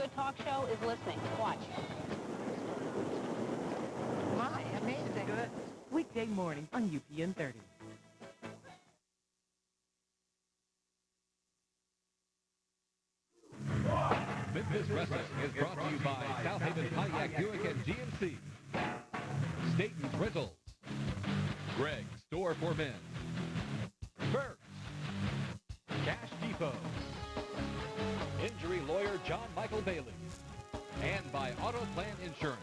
good talk show is listening. Watch. My, amazing. Good. Weekday morning on UPN 30. Memphis Wrestling is brought to you by South Haven Pontiac Buick and GMC. Staten's Rentals. Greg's Store for Men. First. Cash Depot. Injury lawyer John Michael Bailey. And by Auto Plan Insurance.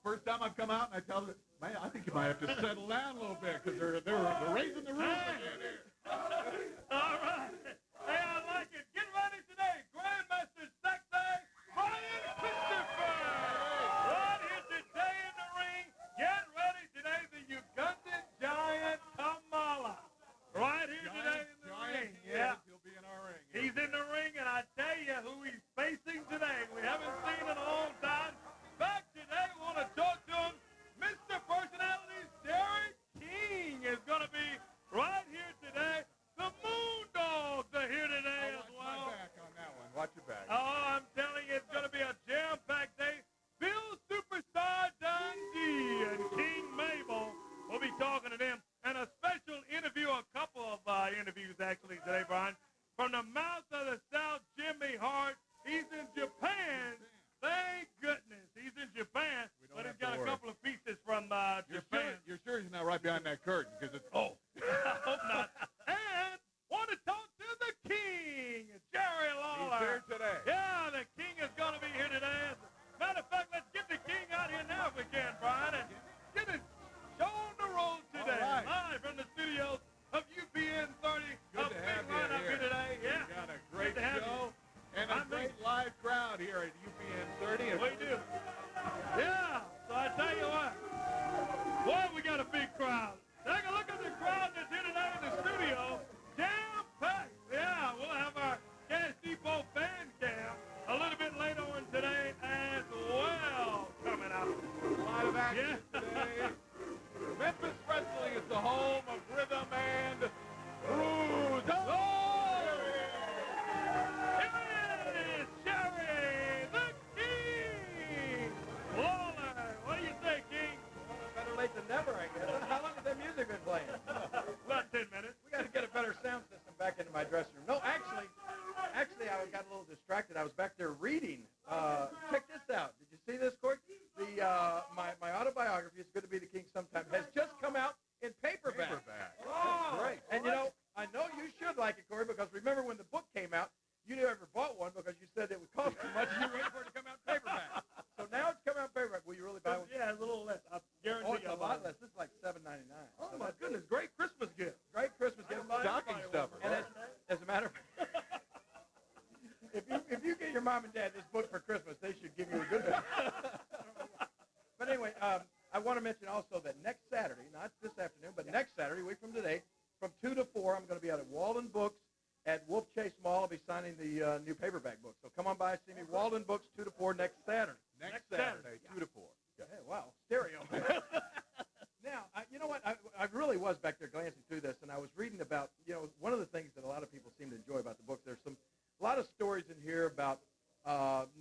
First time I've come out and I tell them, man, I think you might have to settle down a little bit because they're raising the roof again here. All right. Hey, I like it. Get ready today. Grandmaster Saturday, Brian Christopher. Right here today in the ring. Get ready today, the Ugandan giant Kamala. Right here today in the ring. Yeah. He'll be in our ring. He's in the ring, and I tell you who he's facing today. We haven't seen in a long time. Back today, we want to talk to him. Mr. Personality, Derek King is going to be right here today. The Moondogs are here today as well. Watch my back on that one. Watch your back. Oh, I'm telling you, it's going to be a jam-packed day. Bill Superstar Dundee and King Mabel will be talking to them. And a special interview, a couple of interviews actually today, Brian. From the mouth of the South, Jimmy Hart. He's in Japan. Thank goodness he's in Japan, but he's got a couple of pieces from Japan. You're sure he's not right behind that curtain because it's I hope not. And want to talk to the King, Jerry Lawler. He's here today. Yeah, the King is going to be here today. As a matter of fact, let's get the King out here now if we can, Brian, and get his show on the road today. All right. Live from the studios of UPN 30. Good to have you lineup here today. Yeah. We got a great Good to have show. you. And a great live crowd here at UPN 30. We do. Yeah, so I tell you what. Boy, we got a big crowd. Take a look at the crowd that's here today in the studio. Jam-packed. Yeah, we'll have our Cash Depot fan cam a little bit later on today as well coming out. A lot of action today. Memphis Wrestling is the home of rhythm and blues. Oh! Late than never, I guess. How long has that music been playing? About 10 minutes. We got to get a better sound system back into my dressing room. No, actually, I got a little distracted. I was back there reading. Check this out. Did you see this, Court? My autobiography, It's Good to Be the King Sometime, has just come out in paperback. Oh, great. And I know you should like it, Corey, because remember when the book came out, you never bought one because you said it would cost too much and you waited for it to come out in paperback. So now it's coming out in paperback. Will you really buy one? Yeah, a little less. I guarantee it's a lot less. This is like $7.99. Oh, my goodness. Great Christmas gift. Great Christmas gift. Stocking stuffer. And as a matter of fact, if you get your mom and dad this book for Christmas, they should give you a good one. But anyway, I want to mention also that next Saturday, not this afternoon, but next Saturday, a week from today, from 2 to 4, I'm going to be out at Walden Books at Wolf Chase Mall. I'll be signing the new paperback book. So come on by and see me. Walden Books, 2 to 4 next Saturday. Next Saturday, 2 to 4. Yeah. Hey, wow, stereo. Now, you know what? I really was back there glancing through this, and I was reading about, one of the things that a lot of people seem to enjoy about the book. There's a lot of stories in here about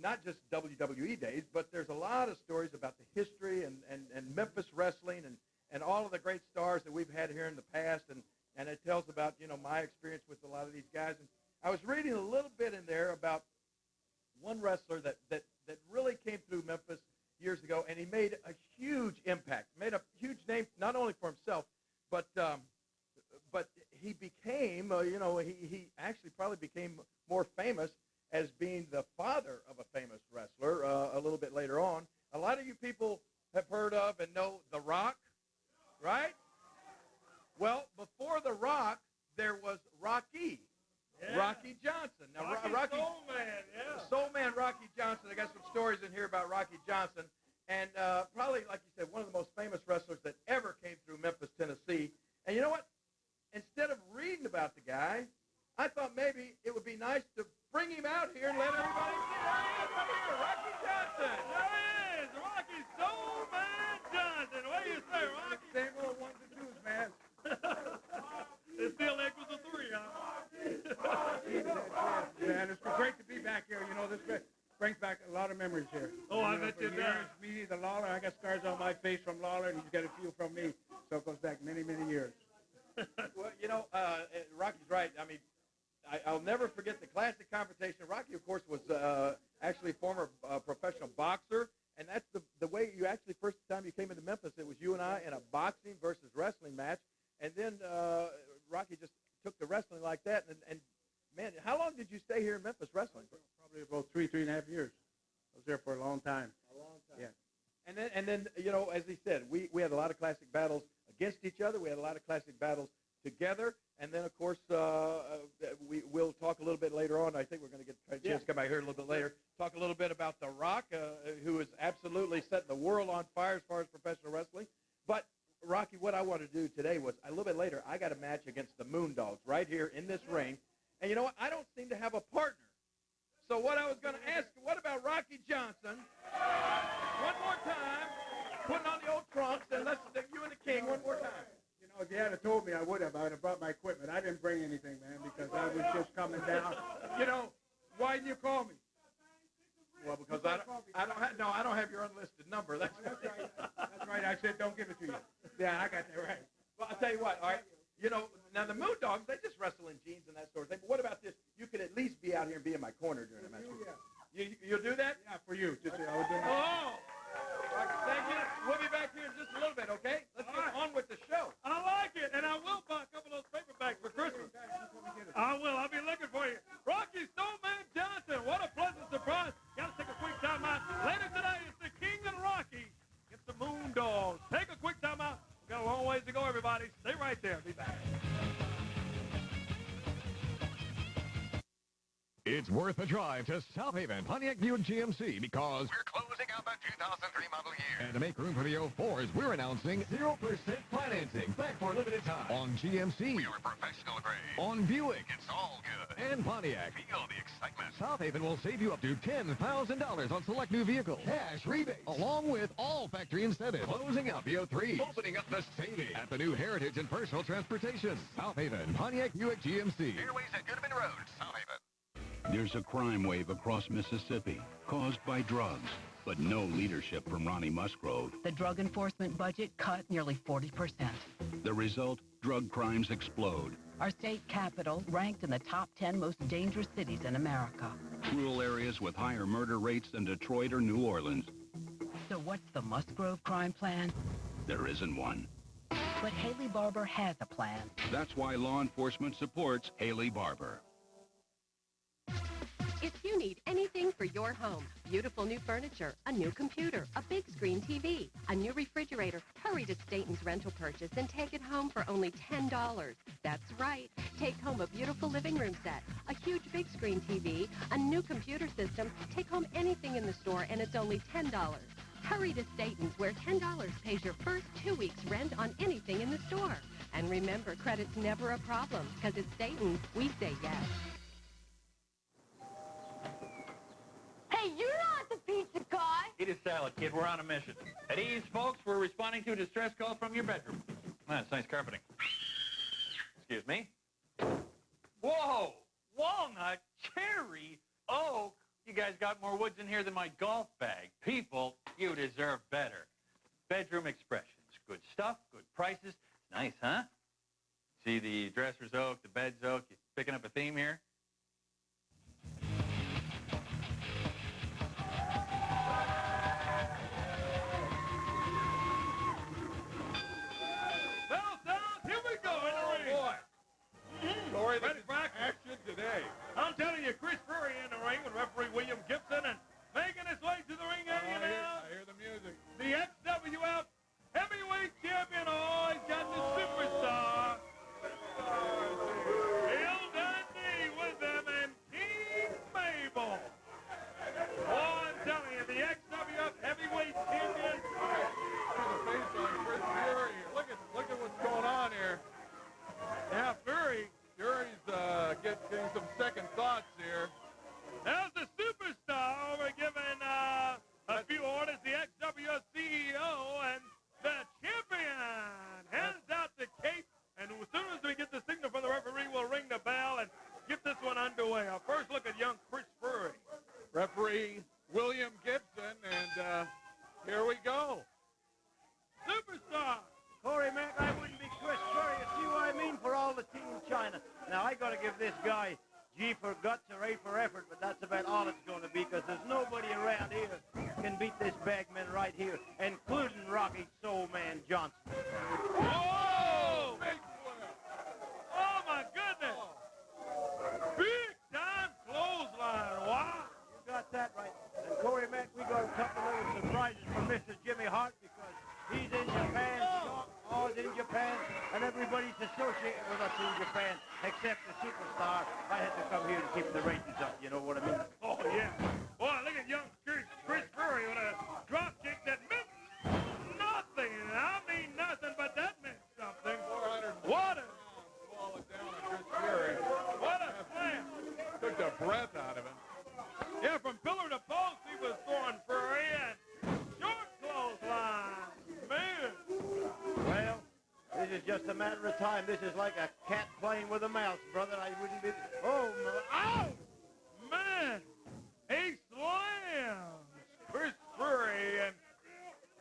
not just WWE days, but there's a lot of stories about the history and Memphis wrestling and all of the great stars that we've had here in the past, and it tells about, my experience with a lot of these guys. And I was reading a little bit in there about one wrestler that really came through Memphis years ago, and he made a huge impact, made a huge name not only for himself, but he became, he actually probably became more famous as being the father of a famous wrestler a little bit later on. A lot of you people have heard of and know The Rock, right? lot of memories here. Oh, I bet you for does. years, me, the Lawler, I got scars on my face from Lawler, and he's got a few from me. So it goes back many, many years. Well, Rocky's right. I mean, I'll never forget the classic confrontation. Rocky, of course, was actually a former professional boxer, and that's the way you actually, first time you came into Memphis, it was you and I in a boxing versus wrestling match, and then Rocky just took the wrestling like that, and man, how long did you stay here in Memphis wrestling? Probably about 3.5 years. I was there for a long time. A long time. Yeah. And then as he said, we had a lot of classic battles against each other. We had a lot of classic battles together. And then, of course, we'll talk a little bit later on. I think we're going to get a chance to come out here a little bit later. Talk a little bit about The Rock, who is absolutely setting the world on fire as far as professional wrestling. But, Rocky, what I wanted to do today was, a little bit later, I got a match against the Moondogs right here in this ring. And you know what? I don't seem to have a partner. So what I was going to ask, what about Rocky Johnson? One more time, putting on the old trunks, and let's you and the King one more time. You know, if you had told me, I would have. I would have brought my equipment. I didn't bring anything, man, because I was just coming down. You know, why didn't you call me? Well, because I don't have your unlisted number. That's right. That's right. I said don't give it to you. Yeah, I got that right. Well, I'll tell you what, all right. You know, now the Moondogs, they just wrestle in jeans and that sort of thing. But what about this? You could at least be out here and be in my corner during the match. You'll do that? Yeah, for you. Just I would do that. Oh! Thank you. We'll be back here in just a little bit, okay? Let's get on with the show. I like it, and I will buy a couple of those paperbacks for Christmas. I will. I'll be looking for you. Rocky Stoneman Johnson, what a pleasant surprise. Got to take a quick time out. Later today, it's the King and Rocky against the Moondogs. Take a quick time out. We've got a long ways to go, everybody. Stay right there. Be back. It's worth a drive to South Haven Pontiac Buick GMC because we're closing out the 2003 model year. and to make room for the 04s, we're announcing 0% financing back for a limited time on GMC, We are professional grade. on Buick, It's all good. and Pontiac. Feel the excitement. South Haven will save you up to $10,000 on select new vehicles. Cash rebates, along with all factory incentives. Closing out the 03s. Opening up the savings. At the new Heritage and Personal Transportation. South Haven Pontiac Buick GMC. Airways at Goodman Road, South Haven. There's a crime wave across Mississippi caused by drugs, but no leadership from Ronnie Musgrove. The drug enforcement budget cut nearly 40%. The result, drug crimes explode. Our state capital ranked in the top 10 most dangerous cities in America. Rural areas with higher murder rates than Detroit or New Orleans. So what's the Musgrove crime plan? There isn't one. But Haley Barber has a plan. That's why law enforcement supports Haley Barber. If you need anything for your home, beautiful new furniture, a new computer, a big screen TV, a new refrigerator, hurry to Staten's Rental Purchase and take it home for only $10. That's right. Take home a beautiful living room set, a huge big screen TV, a new computer system. Take home anything in the store and it's only $10. Hurry to Staten's where $10 pays your first 2 weeks rent on anything in the store. And remember, credit's never a problem because at Staten's, we say yes. Hey, you're not the pizza guy. Eat a salad, kid. We're on a mission. At ease, folks, we're responding to a distress call from your bedroom. That's nice carpeting. Excuse me. Whoa! Walnut, cherry, oak. You guys got more woods in here than my golf bag. People, you deserve better. Bedroom expressions. Good stuff, good prices. Nice, huh? See the dresser's oak, the bed's oak. You picking up a theme here? Ready for action today. I'm telling you, Chris Furry in the ring with referee William Gibson and making his way to the ring area now. I hear the music. The XWF heavyweight champion. Oh, he's got the superstar. Bill Dundee with them and King Mabel. Oh, I'm telling you, the XWF heavyweight champion. See the face on Chris Fury. Look at what's going on here. Yeah, Fury's Getting some second thoughts here. There's the superstar over giving a few orders, the XWF CEO and the champion hands out the cape, and as soon as we get the signal from the referee, we'll ring the bell and get this one underway. Our first look at young Chris Furry. Referee William give this guy G for guts or A for effort, but that's about all it's going to be because there's nobody around here can beat this bagman right here, including Rocky Soul Man Johnson. Whoa! Oh, my goodness. Big time clothesline. Wow. You got that right. And Corey Mack, we got a couple of little surprises from Mr. Jimmy Hart because he's in Japan. All in Japan, and everybody's associated with us in Japan, except the superstar. I had to come here to keep the ratings up, you know what I mean? Oh, yeah. Boy, look at young Chris Furry with a drop kick that meant nothing. I mean nothing, but that meant something. 400. What a... Falling down on Chris Fury. What a slam. Took the breath out of him. Yeah, from pillar to post, he was throwing Furry and short clothesline. Man. Well, this is just a matter of time. This is like a cat playing with a mouse, brother. I wouldn't be... Oh, ow! Man! He slams Chris Furry and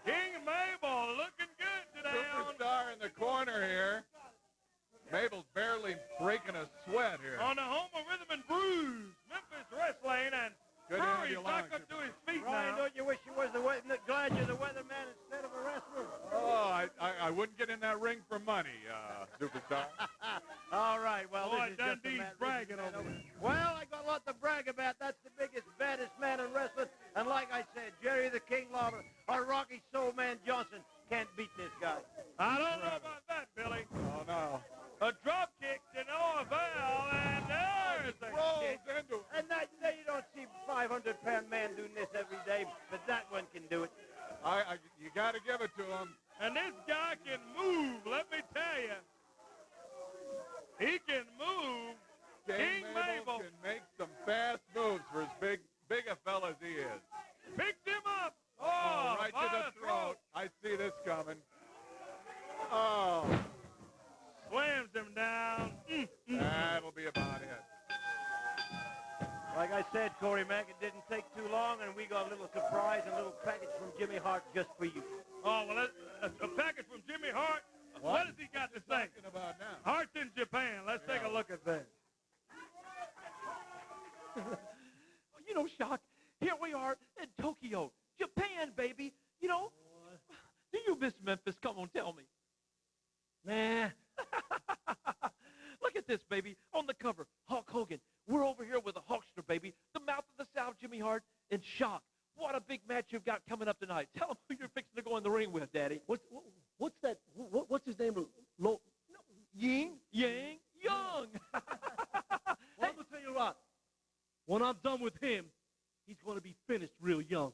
King Mabel looking good today. Superstar in the corner here. Mabel's barely breaking a sweat here. On the home of Rhythm and Blues, Memphis Wrestling, and Good to have Furry's you back along, up to his feet Ryan, now. don't you wish you was glad you're the weatherman instead of a wrestler? Oh, I wouldn't get in that ring for money, superstar. All right, well, Boy, this is just a Dundee's matter bragging over there. Well, I got a lot to brag about. That's the biggest, baddest man in wrestling. And like I said, Jerry the King Lawler or Rocky Soul Man Johnson can't beat this guy. I don't know about that, Billy. Oh, no. A drop kick to no avail, and there's a kick. Into it. And that, you don't see 500-pound man doing this every day, but that one can do it. You got to give it to him. And this guy can move, let me tell you. He can move. King Mabel can make some fast moves for as big a fella as he is. picked him up. Oh, right to the throat. I see this coming. Oh. Slams him down. That'll be about it. Like I said, Corey Mack, it didn't take too long, and we got a little surprise, a little package from Jimmy Hart just for you. Oh, well, a package from Jimmy Hart? What has he got to say? Talking about now? Hart's in Japan. Let's take a look at that. You know, Shock, here we are in Tokyo, Japan, baby. You know, do you miss Memphis? Come on, tell me. Nah. Look at this, baby, on the cover, Hulk Hogan. We're over here with a Hulkster, baby, the mouth of the South, Jimmy Hart, and Shock. What a big match you've got coming up tonight. Tell them who you're fixing to go in the ring with, Daddy. What's that? What's his name? Ying Yang Young. Well, I'm going to tell you what. When I'm done with him, he's going to be finished real young.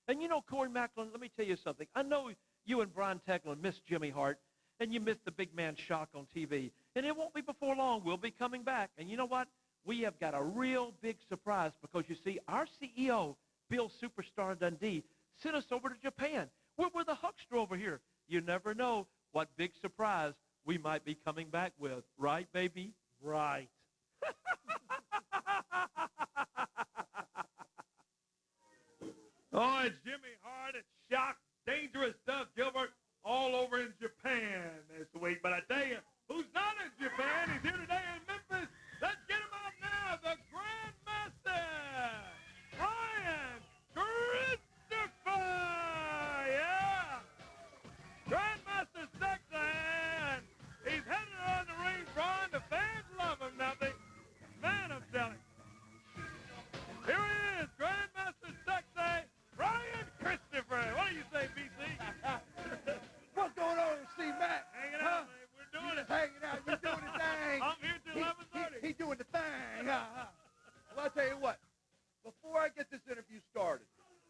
And you know, Corey Macklin, let me tell you something. I know you and Brian Tecklin missed Jimmy Hart, and you missed the big man Shock on TV. And it won't be before long. We'll be coming back. And you know what? We have got a real big surprise because, you see, our CEO, Bill Superstar Dundee, sent us over to Japan. We're with a huckster over here. You never know what big surprise we might be coming back with. Right, baby? Right. Oh, it's Jimmy Hart, it's Shock, Dangerous Doug Gilbert, all over in Japan this week. But I tell you, who's not in Japan? He's here today in Memphis. Let's get him out now, the Grandmaster, Brian Christopher. Yeah. Grandmaster Sexton. He's headed on the ring, Brian. The fans love him now. Man, I'm telling you. Here he is, Grandmaster Sexton, Brian Christopher. What do you say, BC? What's going on, Steve Mack? Hanging out, man. We're doing it. Hanging out. You're doing the thing. I'm here till 11:30. He's doing the thing. Well, I'll tell you what. Before I get this interview started,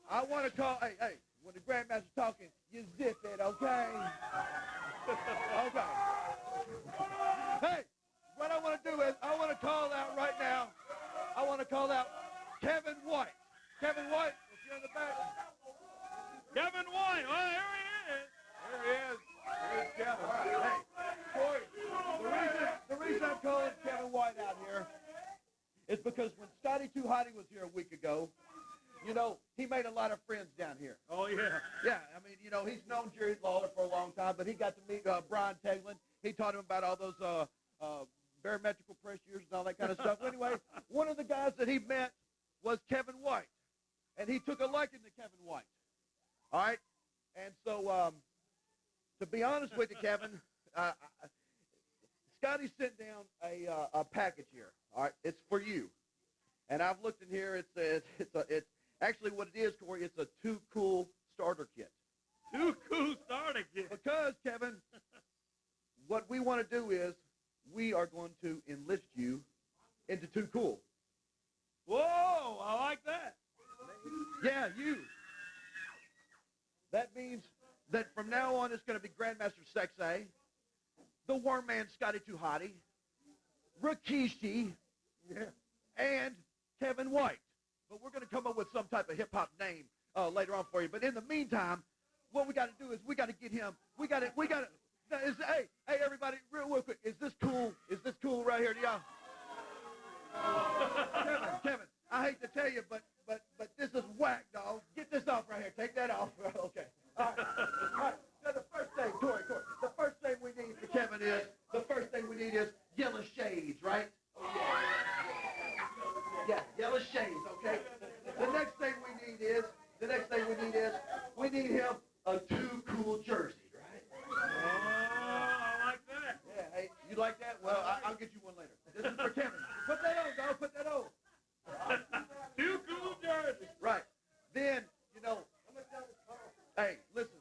I want to call, hey, when the Grandmaster's talking, you zip it, okay? Okay. Hey, what I want to do is I want to call out right now, I want to call out Kevin White. Kevin White, if you're in the back. Kevin White. Well, here he is. Here he is. Here's Kevin. Hey, Corey, the reason I'm calling Kevin White out here is because when Scotty Too Hotty was here a week ago, you know, he made a lot of friends down here. Oh, yeah. Yeah, I mean, you know, he's known Jerry Lawler for a long time, but he got to meet Brian Teglin. He taught him about all those barometrical pressures and all that kind of stuff. Anyway, one of the guys that he met was Kevin White, and he took a liking to Kevin White. All right? And so, to be honest with you, Kevin, Scotty sent down a package here. All right? It's for you. And I've looked in here. It's actually what it is, Corey. It's a Too Cool starter kit. Too Cool starter kit. Because, Kevin, what we want to do is we are going to enlist you into Too Cool. Whoa, I like that. Yeah, you. That means that from now on it's going to be Grandmaster Sexay, the Worm Man Scotty Too Hottie, Rikishi, and Kevin White. But we're going to come up with some type of hip-hop name later on for you. But in the meantime, what we got to do is we got to get him. Hey, everybody, real quick. Is this cool? Is this cool right here to y'all? Kevin, I hate to tell you, but this is whack, dog. Get this off right here. Take that off. Okay. All right. Now the first thing, Corey, the first thing we need for Kevin is yellow shades, right? Yeah, yellow shades, okay? The next thing we need is we need him a Too Cool jersey, right? Oh, I like that. Yeah, hey, you like that? Well, I'll get you one later. This is for Kevin. Put that on, dog. Put that on. Too Cool jersey. Right. Then, hey, listen.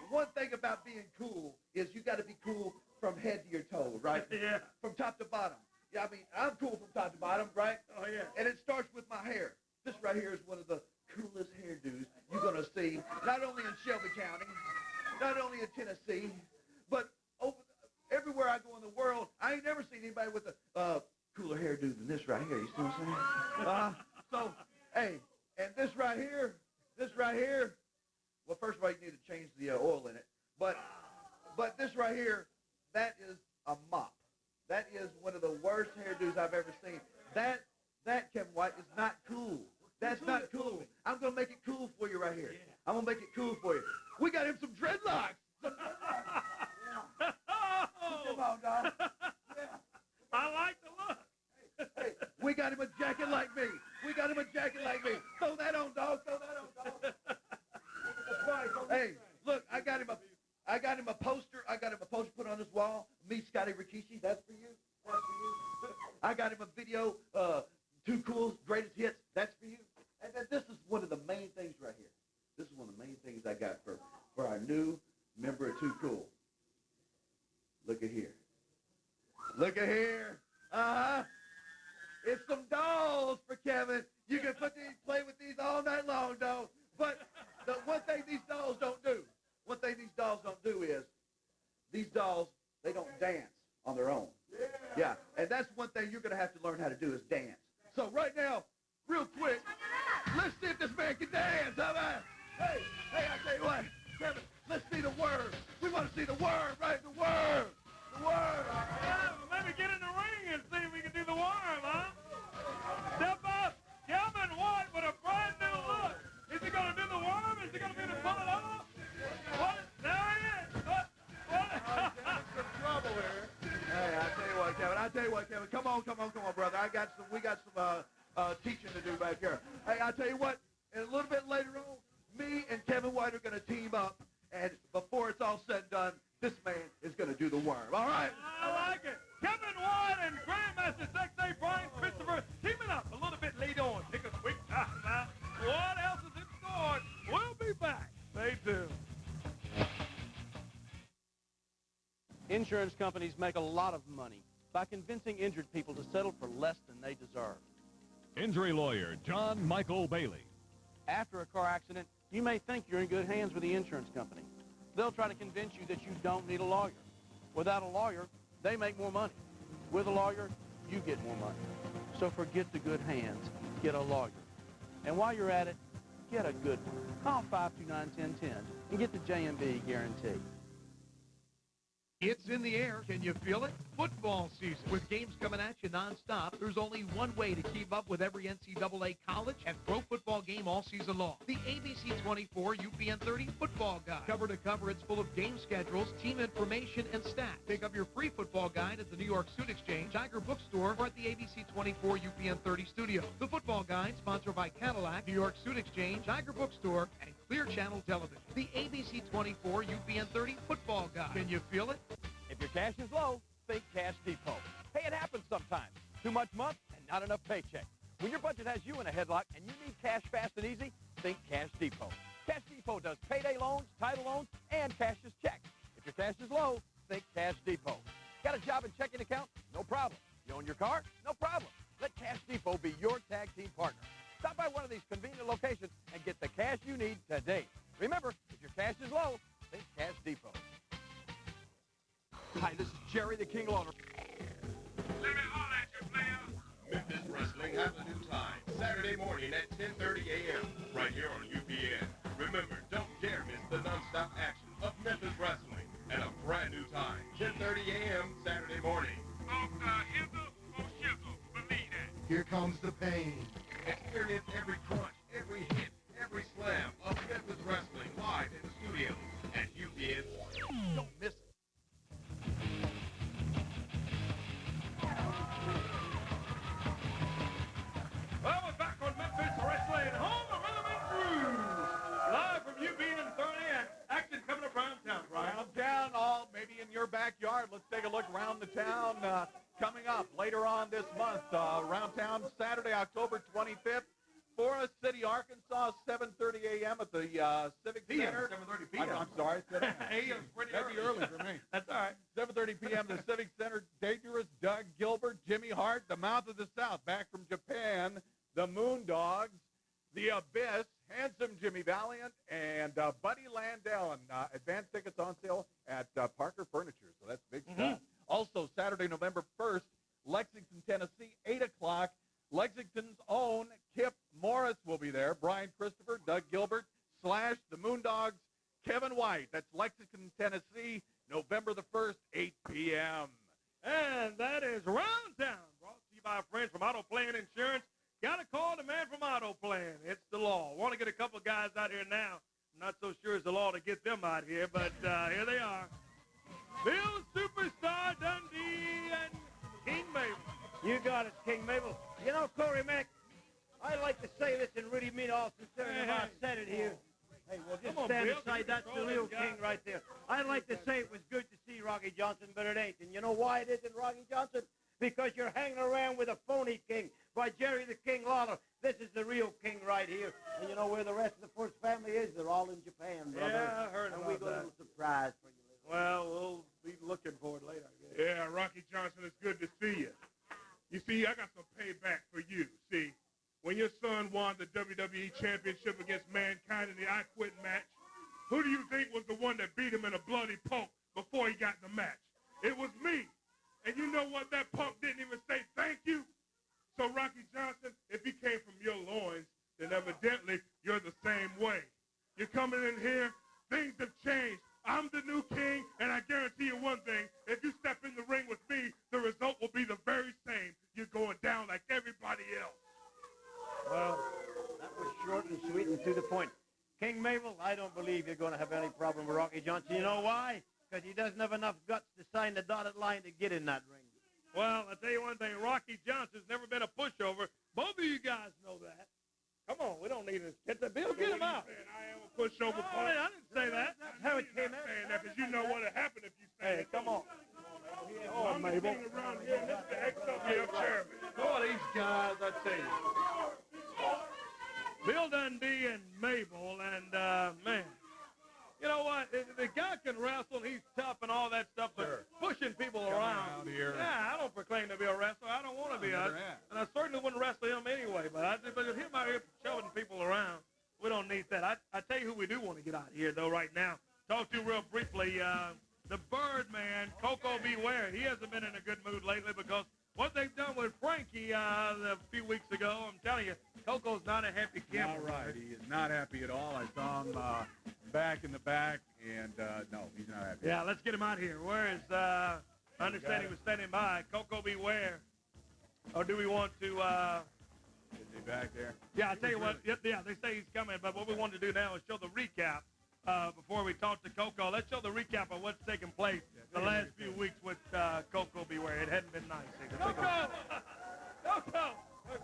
One thing about being cool is you got to be cool from head to your toe, right? Yeah. From top to bottom. Yeah, I mean, I'm cool from top to bottom, right? Oh, yeah. And it starts with my hair. This right here is one of the coolest hairdos you're going to see, not only in Shelby County, not only in Tennessee, but everywhere I go in the world. I ain't never seen anybody with a cooler hairdo than this right here. You see what I'm saying? So, hey, and this right here, well, first of all, you need to change the oil in it. But this right here, that is a mop. That is one of the worst hairdos I've ever seen. That Kevin White is not cool. That's not cool. I'm going to make it cool for you right here. I'm going to make it cool for you. We got him some dreadlocks. Come on, dog. Yeah. I like the look. Hey, we got him a jacket like me. Throw that on, dog. Hey, look, I got him a poster. Put on his wall. Me, Scotty Rikishi. That's for you. I got him a video. Too Cool's greatest hits. That's for you. And then this is one of the main things right here. This is one of the main things I got for our new member of Too Cool. Look at here. It's some dolls for Kevin. You can play with these all night long, dog. But the one thing these dolls don't do is these dolls, they don't dance on their own. Yeah. And that's one thing you're going to have to learn how to do is dance. So right now, real quick, let's see if this man can dance. How about? Hey, I tell you what, Kevin, let's see the worm. We want to see the worm, right? The worm. Yeah, well, maybe get in the ring and see if we can do the worm, huh? Step up, Kevin White with a brand new look. Is he going to do the worm? Is he going to be able to pull it off? What? There he is. What? Some trouble here. Hey, I tell you what, Kevin. Come on, brother. We got some teaching to do back here. Hey, I tell you what, and a little bit later on, me and Kevin White are going to team up, and before it's all said and done, this man is going to do the worm. All right? I like it. Kevin White and Grandmaster Sexay Brian Christopher teaming up a little bit later on. Take a quick time now. What else is in store? We'll be back. Stay tuned. Insurance companies make a lot of money by convincing injured people to settle for less than they deserve. Injury lawyer John Michael Bailey. After a car accident, you may think you're in good hands with the insurance company. They'll try to convince you that you don't need a lawyer. Without a lawyer, they make more money. With a lawyer, you get more money. So forget the good hands. Get a lawyer. And while you're at it, get a good one. Call 529-1010 and get the J&B guarantee. It's in the air. Can you feel it? Football season. With games coming at you nonstop, there's only one way to keep up with every NCAA college and pro football game all season long. The ABC 24 UPN 30 Football Guide. Cover to cover, it's full of game schedules, team information, and stats. Pick up your free football guide at the New York Suit Exchange, Tiger Bookstore, or at the ABC 24 UPN 30 studio. The Football Guide, sponsored by Cadillac, New York Suit Exchange, Tiger Bookstore, and Clear Channel Television. The ABC 24 UPN 30 Football Guide. Can you feel it? If your cash is low, think Cash Depot. Hey, it happens sometimes. Too much month and not enough paycheck. When your budget has you in a headlock and you need cash fast and easy, think Cash Depot. Cash Depot does payday loans, title loans, and cashier's checks. If your cash is low, think Cash Depot. Got a job and checking account? No problem. You own your car? No problem. Let Cash Depot be your tag team partner. Stop by one of these convenient locations and get the cash you need today. Remember, if your cash is low, think Cash Depot. Hi, this is Jerry the King Lawler. Let me holler at you, player. Memphis Wrestling has a new time. Saturday morning at 10:30 a.m. right here on UPN. Remember, don't dare miss the nonstop action of Memphis Wrestling at a brand new time. 10:30 a.m. Saturday morning. Hizzle or shizzle, believe that. Here comes the pain. Experience every crunch, every hit, every slam of Memphis Wrestling live in the studio at UPN. Don't miss it. Well, we're back on Memphis Wrestling, home of Rhythm and Groove. Live from UPN 30 and action coming up around town, Brian. Around town, all maybe in your backyard. Let's take a look around the town coming up later on this month. Around town, Saturday, October 25th. Forest City, Arkansas, 7:30 a.m. at the Civic Center. 7:30 p.m. I'm sorry. A.M. pretty That'd be early for me. That's all right. 7:30 p.m. the Civic Center. Dangerous Doug Gilbert, Jimmy Hart, the Mouth of the South, back from Japan, the Moondogs, the Abyss, Handsome Jimmy Valiant, and Buddy Landell. And advance tickets on sale at Parker Furniture. So that's big stuff. Also, Saturday, November 1st, Lexington, Tennessee, 8 o'clock. Lexington's own Kip Morris will be there. Brian Christopher, Doug Gilbert, Slash, the Moondogs, Kevin White. That's Lexington, Tennessee, November the 1st, 8 p.m. And that is Round Town, brought to you by our friends from Auto Plan Insurance. Got to call the man from Auto Plan. It's the law. Want to get a couple of guys out here now. I'm not so sure it's the law to get them out here, but here they are. Bill Superstar Dundee and King Mabel. You got it, King Mabel. You know, Corey Mack, I like to say this and really mean all sincerity if I said it here. Hey, well, just stand aside. That's the real king right there. I'd like to say it was good to see Rocky Johnson, but it ain't. And you know why it isn't Rocky Johnson? Because you're hanging around with a phony king by Jerry the King Lawler. This is the real king right here. And you know where the rest of the first family is? They're all in Japan, brother. Yeah, I heard and about we got a that. little surprise for you. Well, we'll be looking for it later, I guess. Yeah, Rocky Johnson, it's good to see you. You see, I got some payback for you. See, when your son won the WWE Championship against Mankind in the I Quit match, who do you think was the one that beat him in a bloody poke before he got in the match? It was me. And you know what? That punk didn't even say thank you. So, Rocky Johnson, if he came from your loins, then evidently you're the same way. You're coming in here, things have changed. I'm the new king, and I guarantee you one thing. If you step in the ring with me, the result will be the very same. You're going down like everybody else. Well, that was short and sweet and to the point. King Mabel, I don't believe you're going to have any problem with Rocky Johnson. You know why? Because he doesn't have enough guts to sign the dotted line to get in that ring. Well, I'll tell you one thing. Rocky Johnson's never been a pushover. Both of you guys know that. Come on, we don't need to get the bill. Get him out. I am a pushover. Oh, I didn't say that. That's how it came out. Saying that because you know what would happen if you say Hey, come on. Oh, I'm Mabel. Around here, Mr. XW Chairman. Oh, these guys, I tell you. Bill Dundee and Mabel, and, man, you know what? The guy can wrestle, he's tough and all that stuff, but pushing people around. Here. Yeah, I don't proclaim to be a wrestler. I don't want to be. And I certainly wouldn't wrestle him anyway, but him out here shoving people around, we don't need that. I tell you who we do want to get out of here, though, right now. Talk to you real briefly. The Birdman, Coco Beware. He hasn't been in a good mood lately because what they've done with Frankie a few weeks ago, I'm telling you, Coco's not a happy camper. All right. He is not happy at all. I saw him back in the back, and no, he's not happy. Yeah, let's get him out here. Where is, understanding was standing by, Coco Beware. Or do we want to, Is he back there? Yeah, I tell you what, yeah, they say he's coming, but what we want to do now is show the recap before we talk to Coco. Let's show the recap of what's taken place the last few weeks with Coco Beware. It hadn't been nice. Coco! Coco!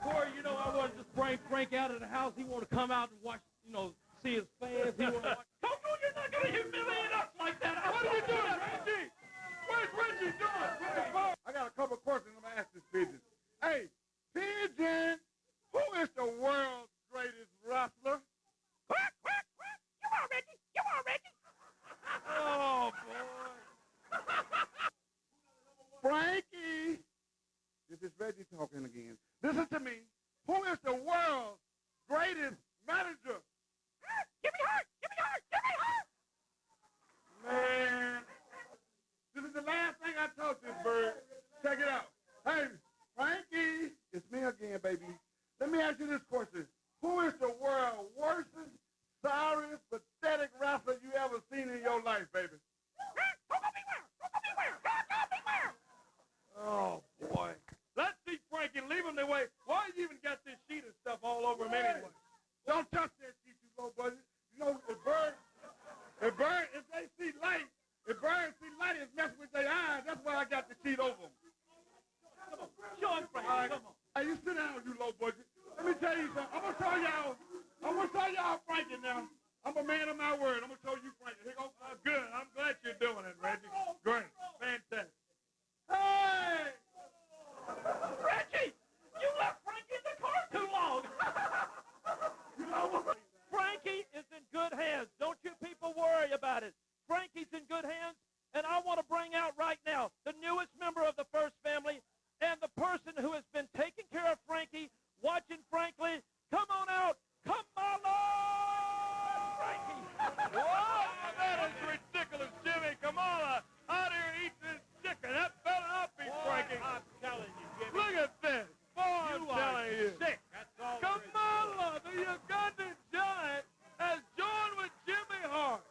Corey, you know, I wanted to just bring Frank out of the house. He want to come out and watch, you know, see his fans. He want to watch. Coco, you're not going to humiliate us like that. What are you doing, Reggie? Where's Reggie doing? I got a couple of questions I'm going to ask this Pigeon. Hey, Pigeon, who is the world's greatest wrestler? Quack, quack, quack. You are, Reggie. You are, Reggie. Oh, boy. Frankie. This is Reggie talking again. Listen to me. Who is the world's greatest manager? Give me heart. Give me heart. Give me heart. Man, this is the last thing I told this bird. Check it out. Hey, Frankie, it's me again, baby. Let me ask you this question. Who is the world's worst, sorriest, pathetic wrestler you ever seen in your life, baby? Coco Beware. Coco Beware. Coco Beware. Oh, boy. Let's see Frankie. Leave him the way. Why you even got this sheet and stuff all over him anyway? Don't touch that sheet, you low buddy. You know, if they see light, if birds see light, it's messing with their eyes. That's why I got the sheet over them. Come on. Show him, Frank. All right. Come on. Hey, you sit down, you low budget. Let me tell you something. I'm gonna show y'all Frankie now. I'm a man of my word. I'm gonna show you Frankie. Here go. Good. I'm glad you're doing it, Reggie. Great. Fantastic. Hey! Reggie, you left Frankie in the car too long. Frankie is in good hands. Don't you people worry about it. Frankie's in good hands, and I want to bring out right now the newest member of the First family and the person who has been taking care of Frankie, watching Frankly. Come on out. Kamala! Frankie. Whoa, that is ridiculous, Jimmy. Kamala out here eating this chicken. That better not be Frankie. I'm telling you, Jimmy. Look at this. Boy, I'm telling you. Sick. That's all. Kamala, the Ugandan giant, has joined with Jimmy Hart.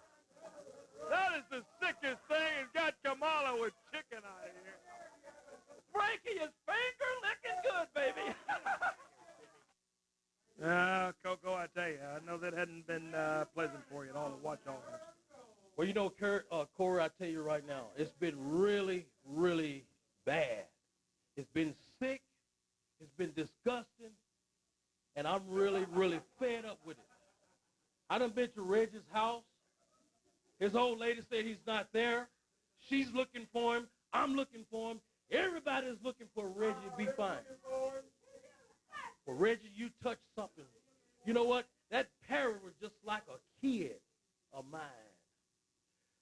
That is the sickest thing, and got Kamala with chicken out of here. Frankie is finger licking good, baby. Coco, I tell you, I know that hadn't been pleasant for you at all to watch all this. Well, you know, Corey, I tell you right now, it's been really, really bad. It's been sick. It's been disgusting. And I'm really, really fed up with it. I done been to Reggie's house. His old lady said he's not there. She's looking for him. I'm looking for him. Everybody's looking for Reggie to be fine. Well, Reggie, you touched something. You know what? That parrot was just like a kid of mine.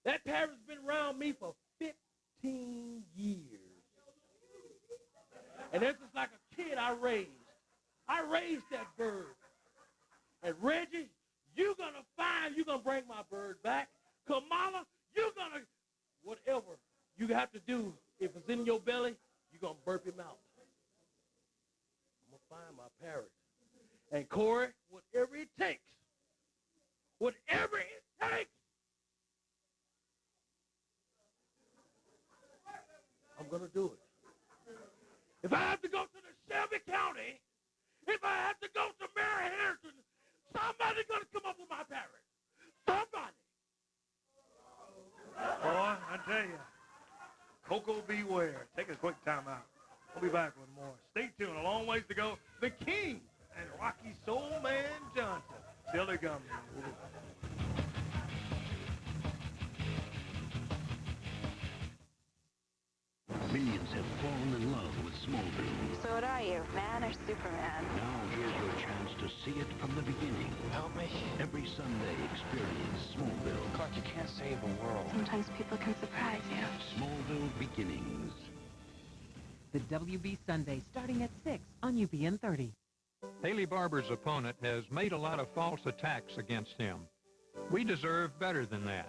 That parrot's been around me for 15 years. And it's just like a kid I raised. I raised that bird. And Reggie, you're going to bring my bird back. Kamala, you're going to, whatever you have to do, if it's in your belly, you're going to burp him out. I'm going to find my parrot. And Corey, whatever it takes, I'm going to do it. If I have to go to the Shelby County, if I have to go to Mary Harrison, somebody's going to come up with my parrot. Somebody. Boy, I tell you, Coco Beware. Take a quick time out. We'll be back with more. Stay tuned. A long ways to go. The King and Rocky Soul Man Johnson. Still to come. Millions have fallen in love with Smallville. So what are you, man or Superman? Now here's your chance to see it from the beginning. Help me. Every Sunday, experience Smallville. Clark, you can't save the world. Sometimes people can surprise you. Smallville Beginnings. The WB Sunday, starting at 6 on UPN 30. Haley Barber's opponent has made a lot of false attacks against him. We deserve better than that.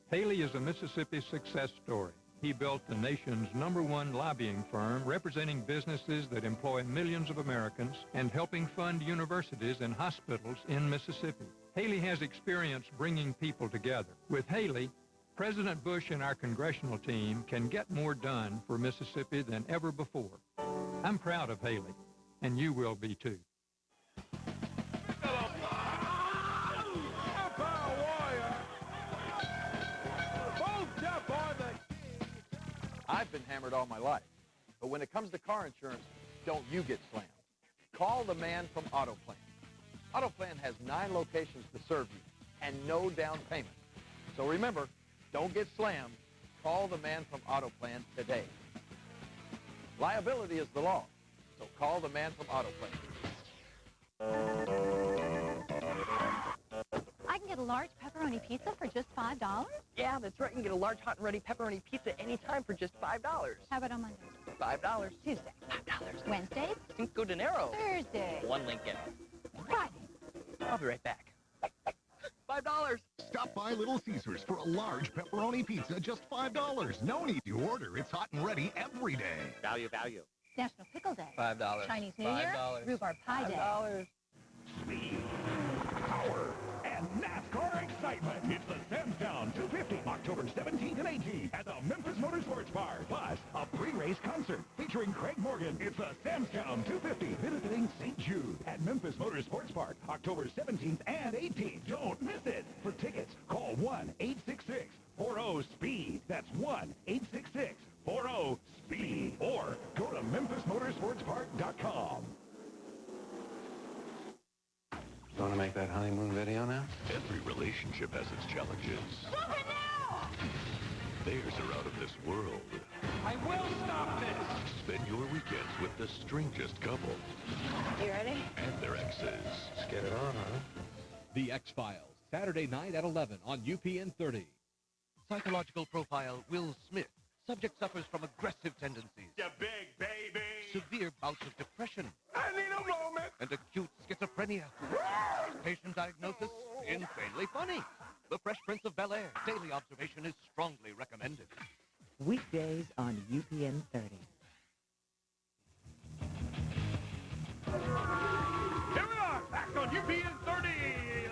Haley is a Mississippi success story. He built the nation's #1 lobbying firm, representing businesses that employ millions of Americans and helping fund universities and hospitals in Mississippi. Haley has experience bringing people together. With Haley, President Bush and our congressional team can get more done for Mississippi than ever before. I'm proud of Haley, and you will be too. I've been hammered all my life, but when it comes to car insurance, don't you get slammed. Call the man from AutoPlan. AutoPlan has 9 locations to serve you and no down payment. So remember, don't get slammed. Call the man from AutoPlan today. Liability is the law, so call the man from AutoPlan. I can get a large pepperoni pizza for just $5? Yeah, that's right. You can get a large hot and ready pepperoni pizza anytime for just $5. How about on Monday? $5. Tuesday? $5. Wednesdays? Cinco de Enero. Thursday? One Lincoln. Friday? I'll be right back. $5. Stop by Little Caesars for a large pepperoni pizza, just $5. No need to order. It's hot and ready every day. Value, value. National Pickle Day? $5. Chinese New Year? Rhubarb Pie Day? $5. Speed, power, and NASCAR excitement. It's the Sam's Town 250, October 17th and 18th at the Memphis Motorsports Park. Plus, a pre-race concert featuring Craig Morgan. It's the Sam's Town 250 visiting St. Jude at Memphis Motorsports Park, October 17th and 18th. Don't miss it. For tickets, call 1-866-40-SPEED. That's 1-866-40-SPEED. Or go to MemphisMotorsportsPark.com. You want to make that honeymoon video now? Every relationship has its challenges. Stop it now! Theirs are out of this world. I will stop this! Spend your weekends with the strangest couple. You ready? And their exes. Let's get it on, huh? The X-Files, Saturday night at 11 on UPN 30. Psychological profile, Will Smith. Subject suffers from aggressive tendencies. You big baby. Severe bouts of depression. I need a moment. And acute schizophrenia. Patient diagnosis, insanely funny. The Fresh Prince of Bel-Air. Daily observation is strongly recommended. Weekdays on UPN 30. Here we are, back on UPN 30,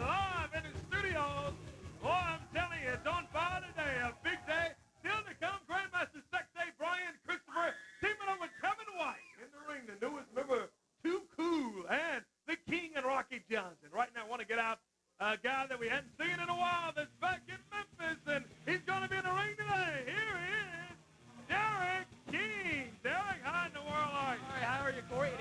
live in the studios. Boy, I'm telling you, it's on fire today. A big day. Still to come, Grandmaster Sexay Brian Christopher teaming up with Kevin White in the ring, the newest member, Too Cool, and the King and Rocky Johnson. Right now, I want to get out a guy that we hadn't seen in a while that's back in Memphis, and he's going to be in the ring today. Here he is, Derek King. Derek, how in the world are you? All right, how are you, Corey?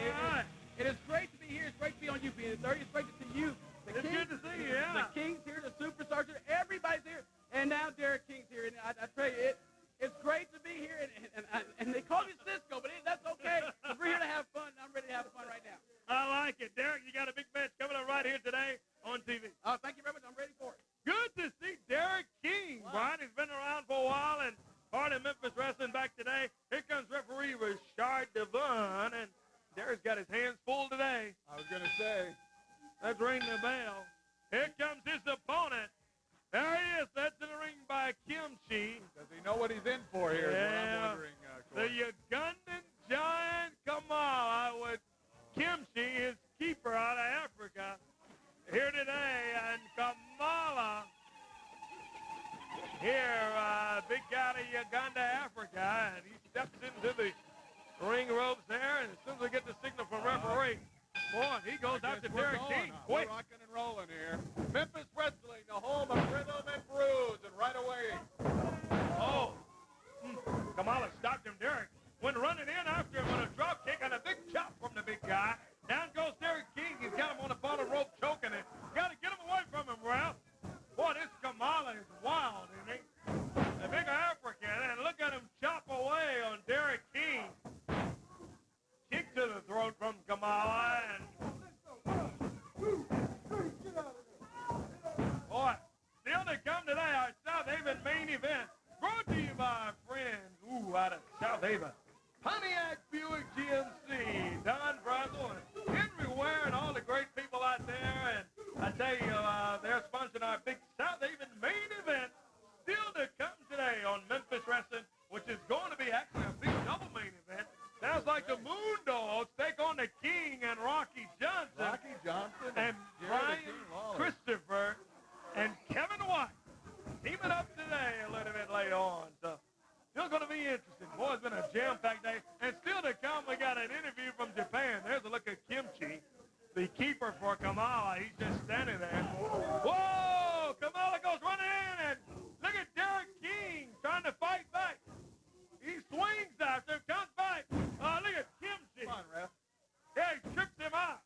It is great to be here. It's great to be on UPN 30. It's great to see you. It's good to see you, yeah. The King's here, the Superstars here, everybody's here, and now Derek King's here. And I tell you, it's great to be here, and they call me Cisco, but that's okay. We're here to have fun, and I'm ready to have fun right now. I like it. Derek, you got a big match coming up right here today on TV. Thank you very much. I'm ready for it. Good to see Derek King, Brian. He's been around for a while and part of Memphis Wrestling back today. Here comes referee Richard Devon, and Derek's got his hands full today. I was going to say. Let's ring the bell. Here comes his opponent. There he is. That's in the ring by Kimchi. Does he know what he's in for here? Yeah. Is what I'm wondering, The Ugandan giant Kamala with Kimchi, his keeper out of Africa, here today. And Kamala here, big guy out of Uganda, Africa, and he steps into the ring ropes there, and as soon as we get the signal from referee, boy, he goes after Derek King. We're rocking and rolling here. Memphis Wrestling, the home of rhythm and brews, and right away. Oh, Kamala stopped him. Derek went running in after him with a drop kick and a big chop from the big guy. Down goes Derek King. He's got him on the bottom rope choking it. Got to get him away from him, Ralph. Boy, this Kamala is wild, isn't he? The big African, and look at him chop away on Derek King. Kick to the throat from Kamala, and boy, still to come today, our South Haven main event, brought to you by our friends, out of South Haven, Pontiac Buick GMC, Don Brazel, and Henry Ware, and all the great people out there, and I tell you, they're sponsoring our big South Haven main event, still to come today on Memphis Wrestling, which is going to be actually a big double main event. Sounds like the Moondogs take on the King and Rocky Johnson. Rocky Johnson and Brian Christopher jam-packed day. And still to come, we got an interview from Japan. There's a look at Kimchi, the keeper for Kamala. He's just standing there. Whoa! Kamala goes running in, and look at Derek King trying to fight back. He swings after him, comes back. Look at Kimchi. Come on, Ref. Yeah, he trips him out.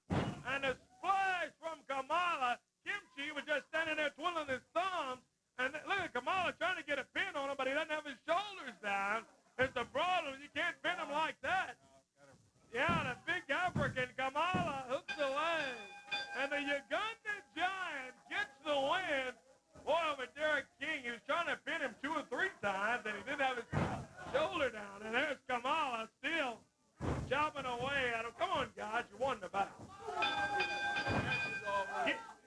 And the splash from Kamala, Kimchi was just standing there twiddling his thumbs. And look at Kamala trying to get a pin on him, but he doesn't have his shoulders down. It's the problem. You can't pin him like that. Yeah, the big African Kamala hooks the leg. And the Ugandan giant gets the win. Boy, with Derek King, he was trying to pin him 2 or 3 times, and he didn't have his shoulder down. And there's Kamala still chopping away at him. Come on, guys, you won the battle.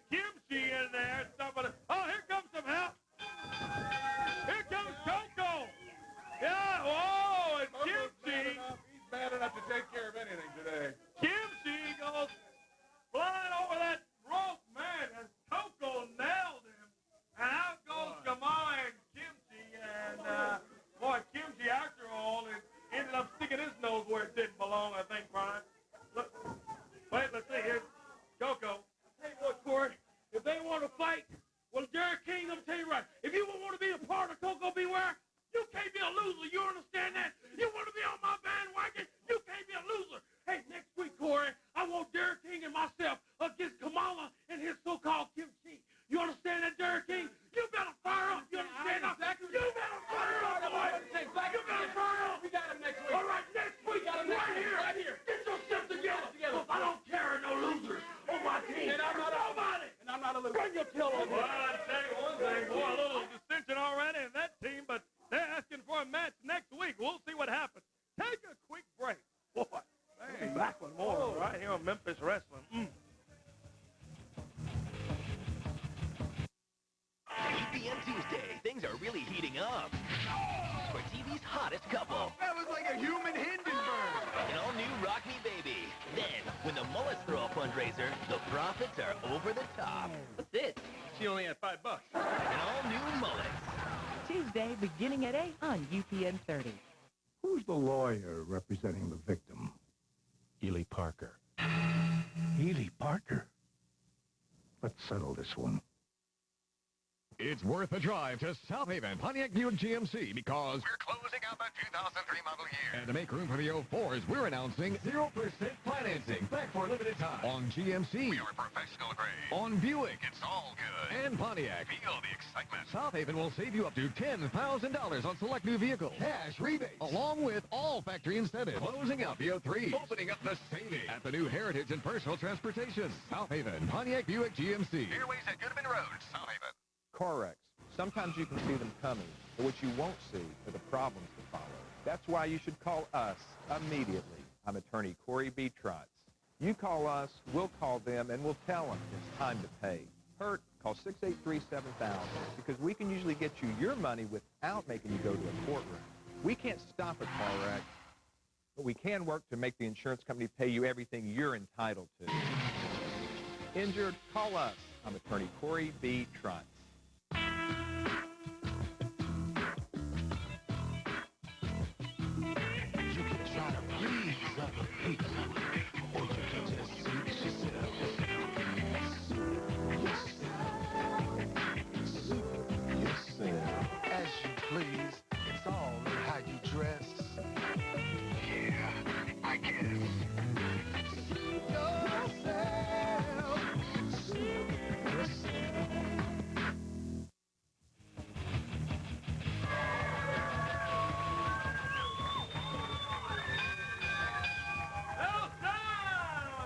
Kimchi in there. Oh, here comes some help. Here comes Coco. Yeah, whoa, and Kimchi. He's bad enough to take care of anything today. Kimchi goes flying over that rope, man, and Coco nailed him. And out goes Kamala and Kimchi. And, boy, Kimchi, after all, ended up sticking his nose where it didn't belong, I think, Brian. Look, wait, let's see. Here's Coco. Hey, what, Corey? If they want to fight, well, Derek King, let me tell you right. If you want to be a part of Coco Beware, you can't be a loser. You understand that? You want to be on my bandwagon? You can't be a loser. Hey, next week, Corey, I want Derek King and myself against Kamala and his so-called Kimchi. You understand that, Derek King? You better fire up. You understand that? Exactly. You better fire up, boy. You better fire up. We got him next week. All right, next week, right here. Right here. Get yourself together. Look, I don't carry no losers on my team. And I'm not nobody. And I'm not a loser. Bring your tail over. Well, I'll tell you one thing, boy, a little dissension already in that team, but they're asking for a match next week. We'll see what happens. Take a quick break. Boy, man, back with more right here on Memphis Wrestling. UPN Tuesday, things are really heating up for TV's hottest couple. That was like a human Hindenburg. An all-new Rock Me Baby. Then, when the Mullets throw a fundraiser, the profits are over the top. What's this? She only had $5. An all-new Mullets. Tuesday, beginning at 8 on UPN 30. Who's the lawyer representing the victim? Ely Parker. Ely Parker. Let's settle this one. It's worth a drive to South Haven, Pontiac Buick GMC because We're closing out the 2003 model year. and to make room for the 04s, we're announcing 0% financing back for a limited time on GMC, We are professional grade. on Buick, It's all good. and Pontiac. Feel the excitement. South Haven will save you up to $10,000 on select new vehicles. Cash rebates. Along with all factory incentives. Closing out the 03s. Opening up the savings. At the new Heritage and Personal Transportation. South Haven, Pontiac Buick GMC. Airways at Goodman Road, South Haven. Car wrecks. Sometimes you can see them coming, but what you won't see are the problems that follow. That's why you should call us immediately. I'm attorney Corey B. Trotz. You call us, we'll call them, and we'll tell them it's time to pay. Hurt, call 683-7000 because we can usually get you your money without making you go to a courtroom. We can't stop a car wreck, but we can work to make the insurance company pay you everything you're entitled to. Injured, call us. I'm attorney Corey B. Trotz. You can try to please other people, or you can just suit yourself. Suit yourself. As you please. It's all in how you dress. Yeah, I guess. Suit yourself. Suit yourself.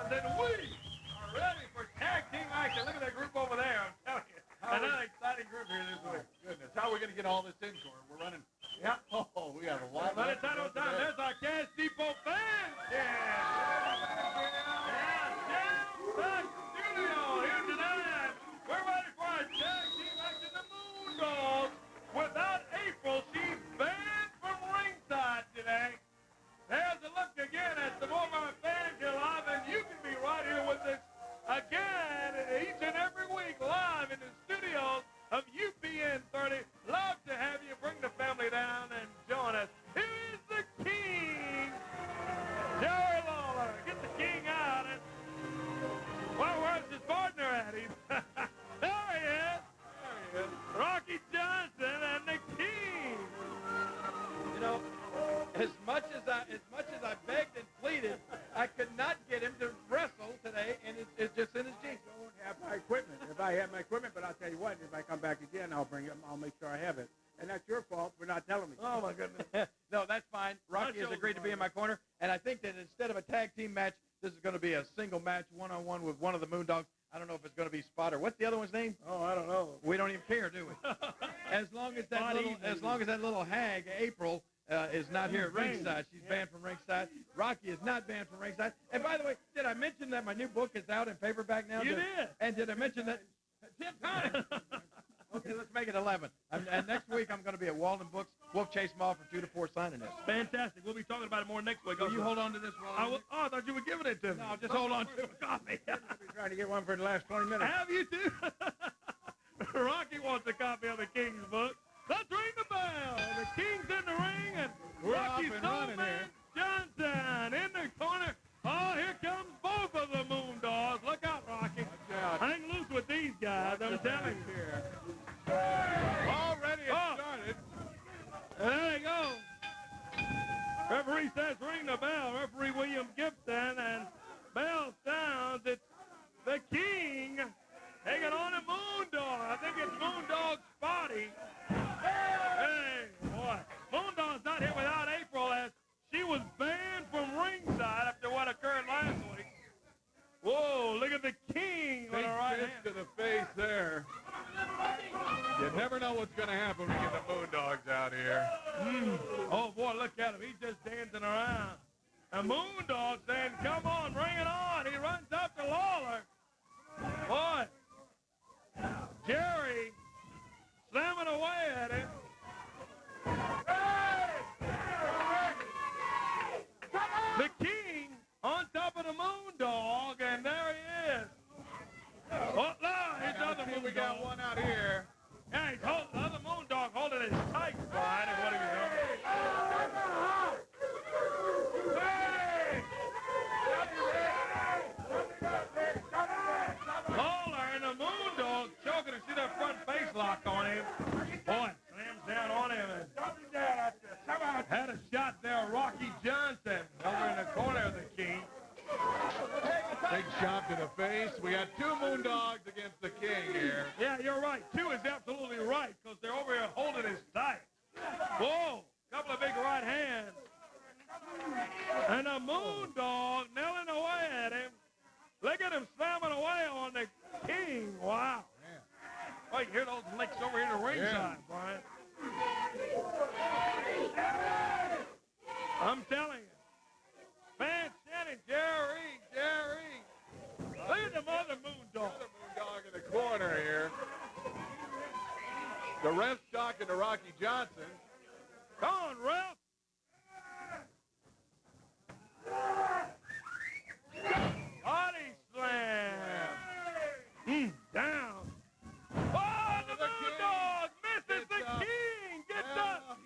And we are ready for tag team action. Look at that group over there. I'm telling you. Another exciting group here this week. Goodness, how are we going to get all this in, Corey? We're running. Yeah. Oh, we have a lot. By the time, there's our Cash Depot fans. Yeah. Jam-packed studio here tonight. We're ready for a tag team action. The Moondogs. Without April, she's banned from ringside today. There's a look again at some more of our fans here live, and you can be right here with us again each and every week live in the studios of UPN 30. Love to have you bring the family down and join us. Here is the As much as I begged and pleaded, I could not get him to wrestle today, and it's just in his jeans. I won't have my equipment. If I have my equipment, but I'll tell you what, if I come back again, I'll bring it. I'll make sure I have it. And that's your fault for not telling me. Oh, my goodness. No, that's fine. Rocky has agreed to be in my corner, and I think that instead of a tag team match, this is going to be a single match, one-on-one with one of the Moondogs. I don't know if it's going to be Spot or what's the other one's name? Oh, I don't know. We don't even care, do we? As long as that little hag, April, is not here at ringside. She's banned from ringside. Rocky is not banned from ringside. And by the way, did I mention that my new book is out in paperback now? You did. And did I mention that? 10 times. Okay, let's make it 11. And next week I'm going to be at Walden Books, Wolf Chase Mall from 2 to 4 signing this. Fantastic. We'll be talking about it more next week. Will you hold on to this while I thought you were giving it to me. No, just hold on to it. Copy. I've been trying to get one for the last 20 minutes. Have you too? Rocky wants a copy of the King's book. Let's ring the bell. The King's in the ring, and Rocky Soulman Johnson in the corner. Oh, here comes both of the Moondogs. Look out, Rocky. Hang loose with these guys, I'm telling you. Already it started. There you go. Referee says ring the bell. Referee William Gibson, and bell sounds. It's the King taking on a Moondog. I think it's Moondog Spotty. Hey, boy. Moondog's not here without April, as she was banned from ringside after what occurred last week. Whoa, look at the King with Big a right fist hand. to the face there. You never know what's going to happen when you get the Moondogs out here. Oh, boy, look at him. He's just dancing around. A Moondog saying, come on, bring it on. He runs up to Lawler. Boy, Jerry slamming away at him. The King on top of the Moondog, and there he is. Oh, no, his other Moondog. We got one out here. Yeah, he's holding, the other Moondog holding his tight spine is what he was doing. Lawler and the Moondog choking to see that front face lock on him. Boy, slams down on him and had a shot there, Rocky Johnson over in the corner of the King. Big shot to the face. We got two Moondogs against the King here. Yeah, you're right. Two is absolutely right, because they're over here holding his tight. Whoa, couple of big right hands. And a Moondog nailing away at him. Look at him slamming away on the King. Wow. Oh, you hear those licks over here to ringside, Brian. I'm telling you. Van Shannon, Jerry. Look at the mother Moondog. Another Moondog in the corner here. The ref's talking to Rocky Johnson. Come on, ref. Body slam. Down. Oh, the Moondog misses the King. Gets up.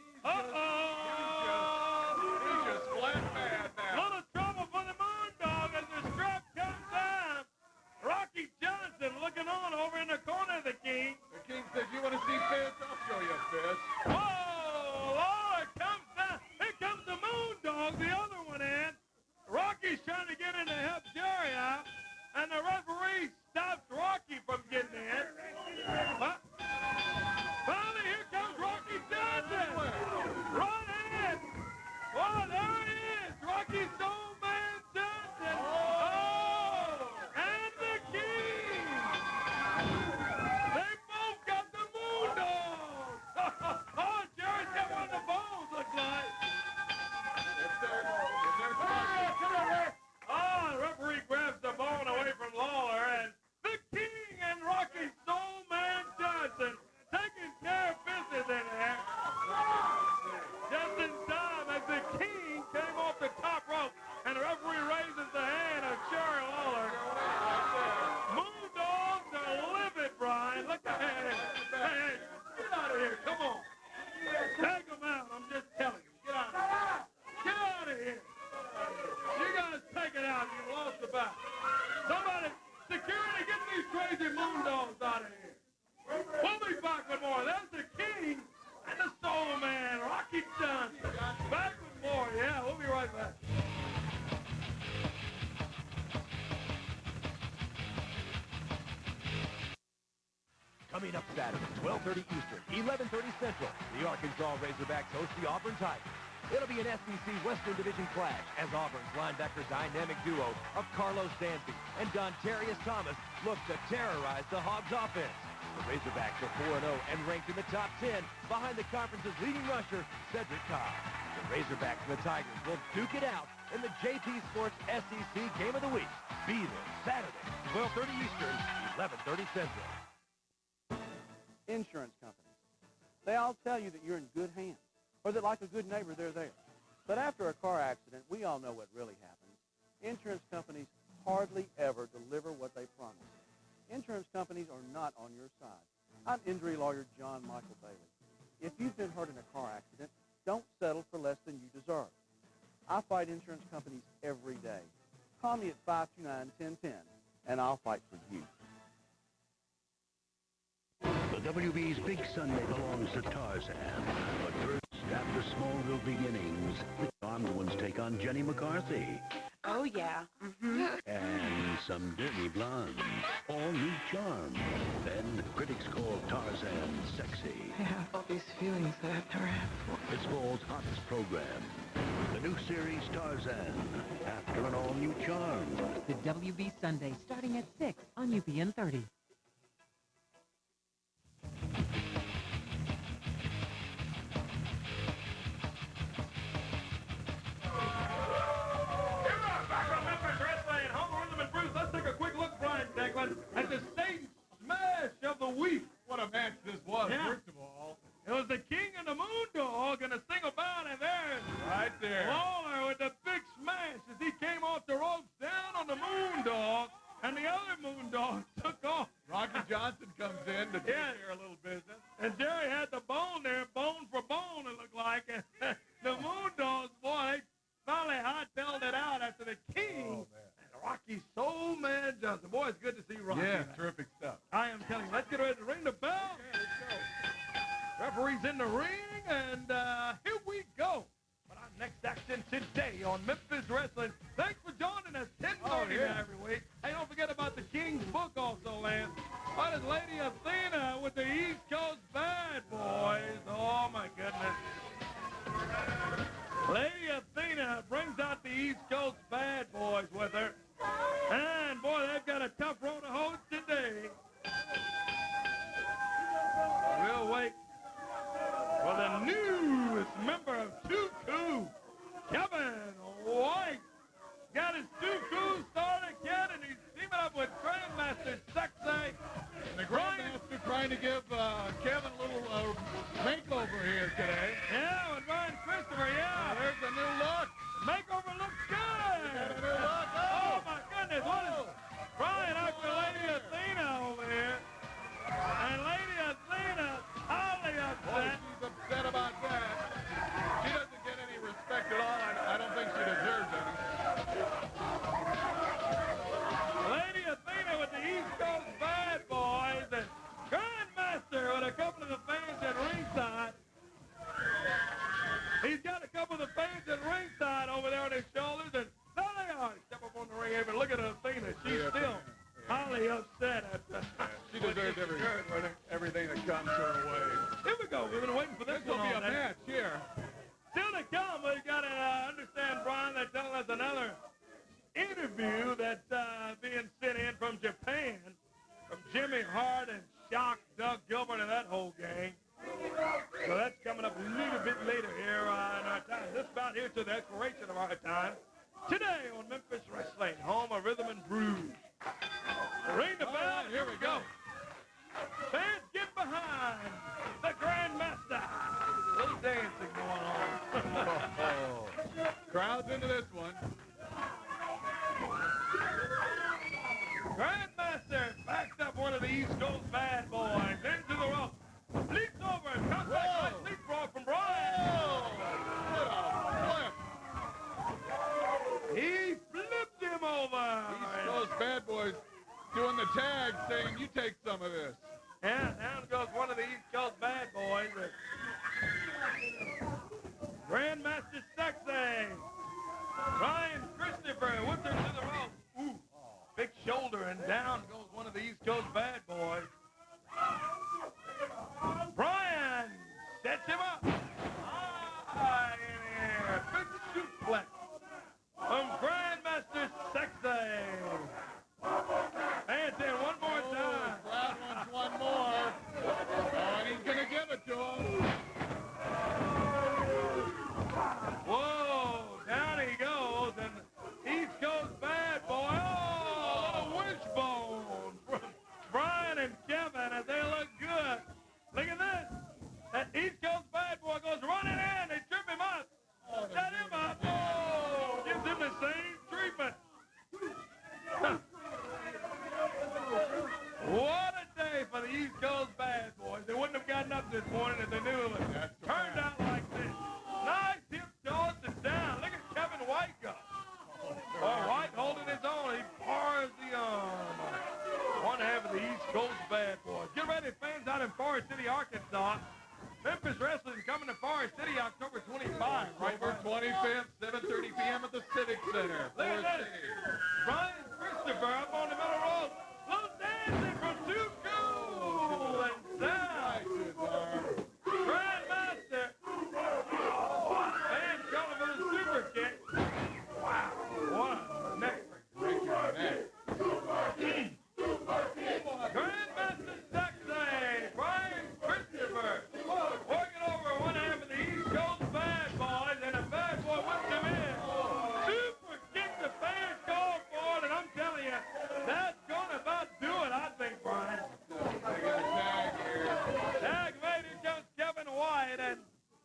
He's just flat mad now. Little trouble for the Moondog as the strap comes down. Rocky Johnson looking on over in the corner of the King. The King says, you want to see fists? I'll show you a fist. Whoa, Lawler comes down. right back. Coming up Saturday, 12:30 Eastern, 11:30 Central, the Arkansas Razorbacks host the Auburn Tigers. It'll be an SEC Western Division clash as Auburn's linebacker dynamic duo of Carlos Danby and Dontarius Thomas look to terrorize the Hogs offense. The Razorbacks are 4-0 and ranked in the top 10 behind the conference's leading rusher, Cedric Cobb. The Razorbacks and the Tigers will duke it out in the JT Sports SEC Game of the Week. Be there Saturday, 12:30 Eastern, 11:30 Central. Insurance companies. They all tell you that you're in good hands, or that like a good neighbor, they're there. But after a car accident, we all know what really happens. Insurance companies hardly ever deliver what they promise. Insurance companies are not on your side. I'm injury lawyer John Michael Bailey. If you've been hurt in a car accident, don't settle for less than you deserve. I fight insurance companies every day. Call me at 529-1010, and I'll fight for you. The WB's big Sunday belongs to Tarzan. But first, after Smallville beginnings, the armed ones take on Jenny McCarthy. Oh, yeah. And some dirty blondes. All new charm. Then the critics call Tarzan sexy. I have all these feelings that I've never had before. It's fall's hottest program. The new series Tarzan. After an all-new charm. The WB Sunday starting at 6 on UPN 30. At the state smash of the week. What a match this was, Yeah. first of all. It was the King and the Moondog and a single bound, and there's Right there. Lawler with the big smash as he came off the ropes down on the Moondog, and the other Moondog took off. Rocky Johnson comes in to take care of a little business. And Jerry had the bone there, bone for bone, it looked like. And the Moondogs, boy, they finally hot-tailed it out after the King. Oh, man. Rocky Soul Man Johnson. Boy, it's good to see Rocky. Yeah, man. terrific stuff. I am telling you. Let's get ready to ring the bell. Okay, let's go. Referee's in the ring, and here we go. But our next action today on Memphis Wrestling. Thanks for joining us 10:30 every week. Hey, don't forget about the King's book also, Lance. What is Lady Athena with the East Coast Bad Boys? Oh, my goodness. Lady Athena brings out the East Coast Bad Boys with her. And, boy, they've got a tough road to hoe today. We'll wait for the newest member of Tuku, Kevin White. Got his Tuku started, kid, and he's teaming up with Grandmaster Sexay. And the Grandmaster trying to give Kevin a little makeover here today. Yeah, with Ryan Christopher, yeah. There's a new look. Makeover looks good. Got a new look. Oh, my goodness. What is Brian out for Lady Athena over here? And Lady Athena, highly Boy, upset. she's upset about that. She doesn't get any respect at all. I don't think she deserves any. Lady Athena with the East Coast Bad Boys and Grandmaster with a couple of the fans at ringside. He's got a couple of the fans at ringside over there on his shoulders, and there they are. Step up on the ring apron. Look at Athena. She's still highly upset at She deserves everything that comes her way. Here we go. We've been waiting for this This will one be a all day. match here. Still to come, we've got to understand, Brian, they're telling us another interview that's being sent in from Japan, from Jimmy Hart and Shock, Doug Gilbert, and that whole gang. So that's coming up a little bit later here in our time. Just about here to the expiration of our time. Today on Memphis Wrestling, home of Rhythm and Blues. Ring the bell. Right, here we go. Fans get behind the Grandmaster. A little dancing going on. Crowd's into this one. Grandmaster backs up one of the East Coast Bad Boys into the rope. Leaps over. Comes back. Nice leapfrog from Brian. He flipped him over. Those bad boys doing the tag saying, you take some of this. And down goes one of the East Coast Bad Boys. Grandmaster Sexay Coast Bad Boys. Brian sets him up. Ah, yeah. Big suplex from Grandmaster Sexy. And then one more time. That one's one more. Oh, and he's going to give it to him. Whoa, down he goes, and East Coast Bad Boy. Oh, a little wishbone from Brian and Kevin, and they look good. Look at this. That East Coast Bad Boy goes running in. They trip him up. Set him up. Oh, gives him the same treatment. What a day for the East Coast Bad Boys. They wouldn't have gotten up this morning if they knew it would turned out like this. Nice hip toss and down. Look at Kevin White go. Oh, White holding his own. He bars the arm. One half of the East Coast Bad Boys. Get ready, fans out in Forest City, Arkansas. Memphis Wrestling coming to Forest City October 25. October 25th, 7:30 p.m. at the Civic Center. Look at this. Brian Christopher up on the middle rope. Little dancing from Too Cool and down. Grandmaster. And coming for the super kick. Wow. What a neck. Break your neck. Grandmaster Sexy. Brian Christopher. Working over one half of the East Coast Bad Boys, and a bad boy whipped him in. Super kick, the fans call for it, and I'm telling you, that's going to about do it, I think, Brian. They got a tag here. Tag made it comes Kevin White, and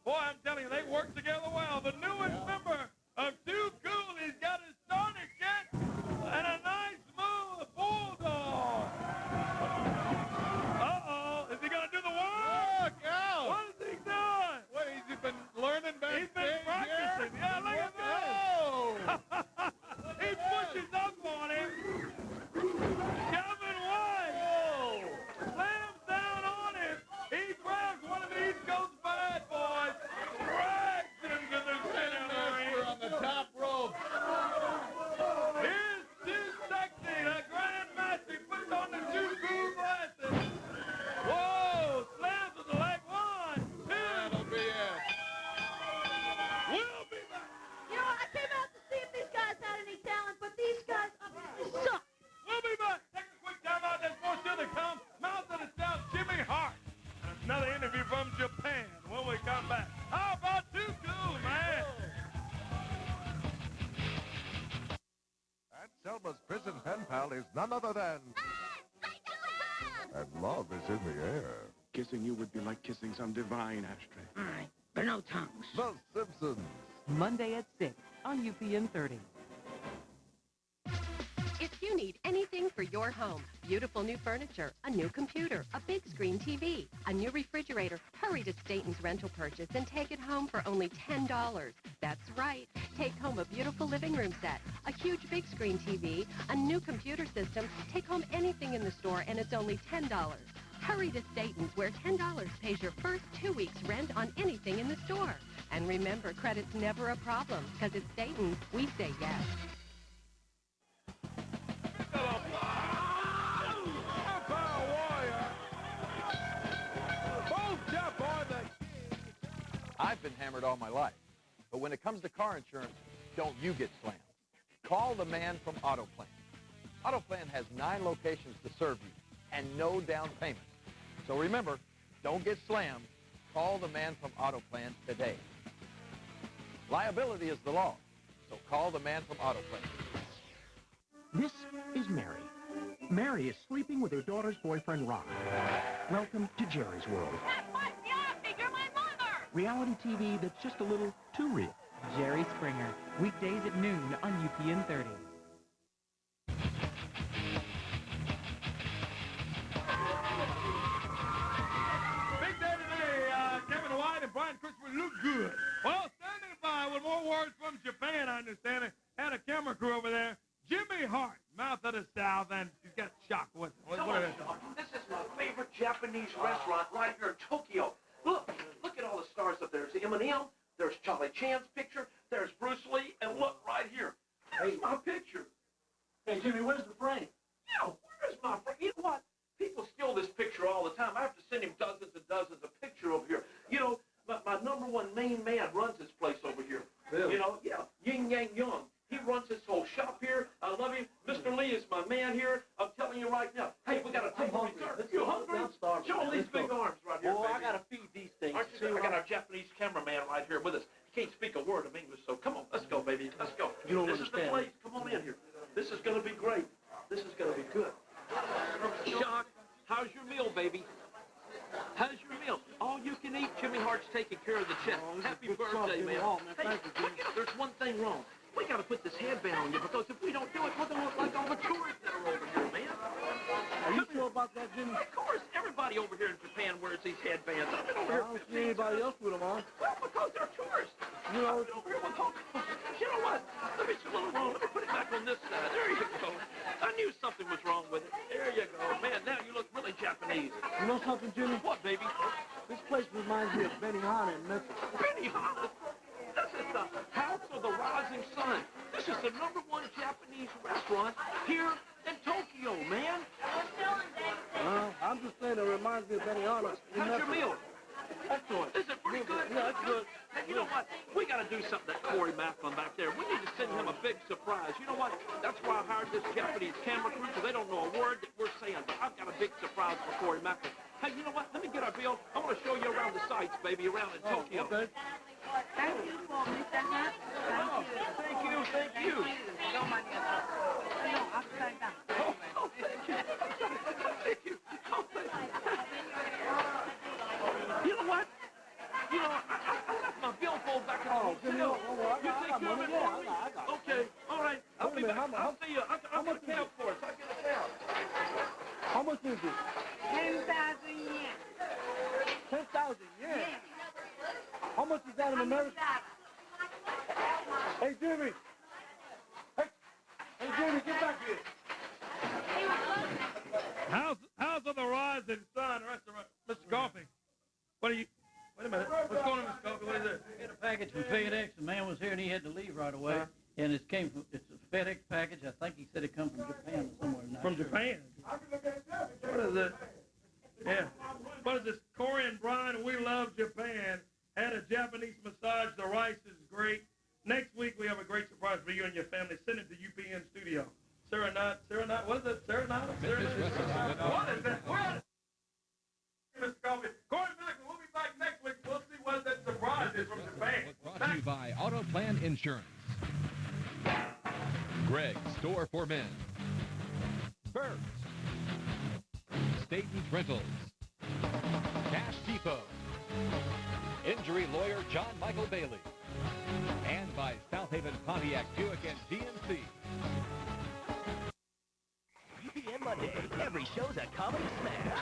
boy, I'm telling you, they work together well. The newest member of Too Cool, he's got his starter kit and a nice move, bulldog. Uh-oh, is he going to do the one? Look out! What is he doing? What, has he been learning backstage? He's been practicing. Here? Yeah, look at this. He pushes up on him. Kevin White slams down on him. He grabs one of the East Coast Bad Boys, drags him to the center of the ring. On the top rope. Here's Too Sexy, the Grandmaster. He puts on the Too Cool glasses. Whoa, slams with the leg. 1, 2. That'll be it. We'll be back. You know, I came out to see if these guys had any talent, but these guys obviously suck. We'll be back. Take a quick time out. There's more still to come. Mouth of the South, Jimmy Hart. And another interview from Japan when we come back. How about Too Cool, man? And Selma's prison pen pal is none other than... And love is in the air. Kissing you would be like kissing some divine ashtray. All right, but no tongues. The Simpsons. Monday at 6 on UPN 30. If you need anything for your home, beautiful new furniture, a new computer, a big screen TV, a new refrigerator, hurry to Staten's Rental Purchase and take it home for only $10. That's right. Take home a beautiful living room set, a huge big screen TV, a new computer system. Take home anything in the store and it's only $10. Hurry to Staten's where $10 pays your first 2 weeks rent on anything in the store. And remember, credit's never a problem because at Staten's, we say yes. I've been hammered all my life. But when it comes to car insurance, don't you get slammed. Call the man from AutoPlan. AutoPlan has 9 locations to serve you and no down payment. So remember, don't get slammed. Call the man from AutoPlan today. Liability is the law, so call the man from AutoPlan. This is Mary. Mary is sleeping with her daughter's boyfriend, Ron. Welcome to Jerry's World. You're my mother! Reality TV that's just a little too real. Jerry Springer, weekdays at noon on UPN 30. Big day today. Kevin White and Brian Christopher look good. Well, standing by with more words from Japan, I understand it. Had a camera crew over there. Jimmy Hart, mouth of the South, and he's got shock with it. What is it? This is my favorite Japanese restaurant right here in Tokyo. Look at all the stars up there. There's Eminem, there's Charlie Chan's picture, there's Bruce Lee, and look right here. There's my picture. Hey, Jimmy, where's the frame? Yeah, where's my frame? You know what? Yin Yang Young. He runs this whole shop here. I love him. Mr. Lee is my man here. I'm telling you right now. Hey, we got to take a return. You hungry? Show him these big arms right here, Oh, baby. I got to feed these things. Aren't you? I got our Japanese cameraman right here with us. He can't speak a word of English, so come on. Let's go, baby. Let's go. You don't this is the understand. place. Come on in here. This is going to be great. This is going to be good. Shock, how's your meal, baby? How's your meal? All you can eat. Jimmy Hart's taking care of the chef. Happy birthday, man. Hey, look, there's one thing wrong. We got to put this headband on you because if we don't do it, we're going to look like all the tourists that are over here, man. Are you sure about that, Jimmy? Of course. Everybody over here in Japan wears these headbands. I've been over I here. don't see anybody else with them on. Well, because they're tourists. You know, I've been over here with Hong Kong. You know what? Let me see a little wrong. Let me put it back on this side. There you go. I knew something was wrong with it. There you go. Man, now you look really Japanese. you know something, Jimmy? What, baby? This place reminds me of Benihana in Memphis. Benihana? This is the House of the Rising Sun. This is the #1 Japanese restaurant here in Tokyo, man. I'm just saying it reminds me of Benihana. How's your meal? Excellent. Is it pretty good? Yeah, it's good. And you know what? We got to do something to Corey Macklin back there. We need to send him a big surprise. You know what? That's why I hired this Japanese camera crew, so they don't know a word that we're saying. But I've got a big surprise for Corey Macklin. Hey, you know what? Let me get our bill. I want to show you around the sights, baby, around in Tokyo. Okay. Thank you for Mr. Hat. Oh, thank you, thank you. No money at all. No, upside down. Oh, thank you. Thank you. Oh, thank you. You know what? You know, I left my billfold back in the hotel. You take care of it for me? Okay, all right. I'll be back. I'll see you. I'll get a cab for us. I'll get a cab. How much is it? 10,000 yen. 10,000 yen. How much is that in America? Hey, Jimmy. Hey, Jimmy, get back here. House of the Rising Sun restaurant. Mr. Coffee. What are you? Wait a minute. What's going on, Mr. Coffee? What is it? I got a package from FedEx. The man was here and he had to leave right away. And it's a FedEx package. I think he said it come from Japan or somewhere. From Japan? What is it? Yeah. What is this? Corey and Brian, we love Japan. Had a Japanese massage. The rice is great. Next week we have a great surprise for you and your family. Send it to UPN Studio. Serenade. What is it? Serenade? What is that? What? Mr. Coffee. Corey Macklin, we'll be back next week. We'll see what that surprise is from Japan. Brought to you by Auto Plan Insurance. Greg's Store for Men. Birds. Staten's Rentals. Cash Depot. Injury lawyer John Michael Bailey. And by South Haven Pontiac Buick and GMC. UPN Monday, every show's a comedy smash.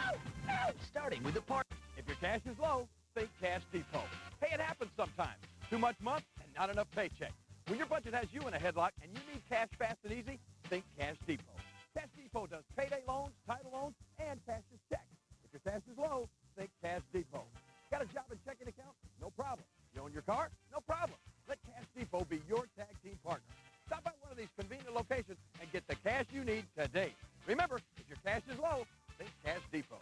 Starting with the part. If your cash is low, think Cash Depot. Hey, it happens sometimes. Too much month and not enough paycheck. When your budget has you in a headlock and you need cash fast and easy, think Cash Depot. Cash Depot does payday loans, title loans, and cashier's checks. If your cash is low, think Cash Depot. Got a job and checking account? No problem. You own your car? No problem. Let Cash Depot be your tag team partner. Stop by one of these convenient locations and get the cash you need today. Remember, if your cash is low, think Cash Depot.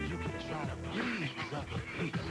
You can try to breeze up a pizza.